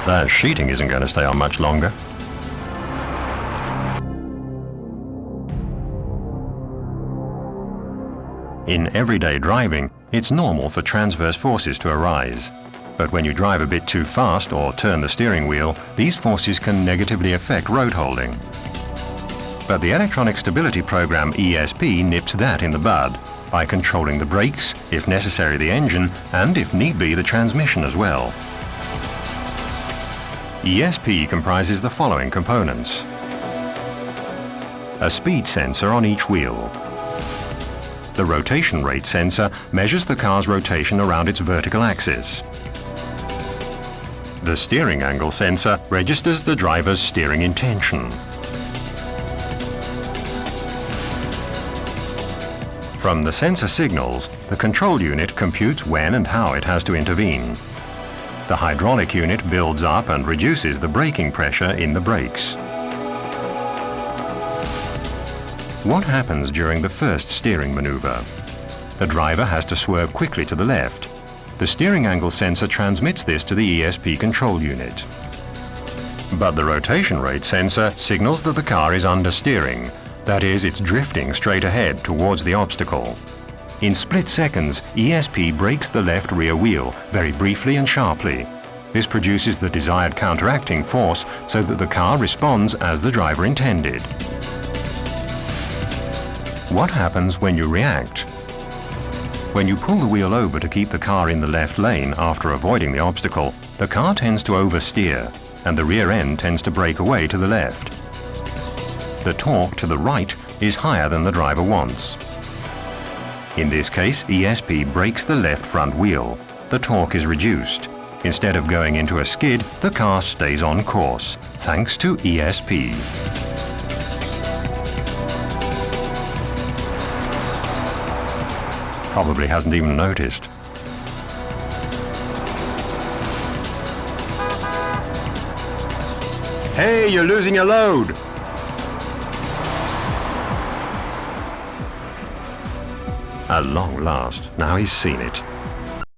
That sheeting isn't going to stay on much longer. In everyday driving, it's normal for transverse forces to arise. But when you drive a bit too fast or turn the steering wheel, these forces can negatively affect road holding. But the electronic stability program ESP nips that in the bud by controlling the brakes, if necessary the engine, and if need be the transmission as well. ESP comprises the following components: a speed sensor on each wheel. The rotation rate sensor measures the car's rotation around its vertical axis. The steering angle sensor registers the driver's steering intention. From the sensor signals, the control unit computes when and how it has to intervene. The hydraulic unit builds up and reduces the braking pressure in the brakes. What happens during the first steering maneuver? The driver has to swerve quickly to the left. The steering angle sensor transmits this to the ESP control unit. But the rotation rate sensor signals that the car is understeering. That is, it's drifting straight ahead towards the obstacle. In split seconds, ESP brakes the left rear wheel, very briefly and sharply. This produces the desired counteracting force so that the car responds as the driver intended. What happens when you react? When you pull the wheel over to keep the car in the left lane after avoiding the obstacle, the car tends to oversteer and the rear end tends to break away to the left. The torque to the right is higher than the driver wants. In this case, ESP brakes the left front wheel. The torque is reduced. Instead of going into a skid, the car stays on course, thanks to ESP. Probably hasn't even noticed. Hey, you're losing your load! At long last, now he's seen it.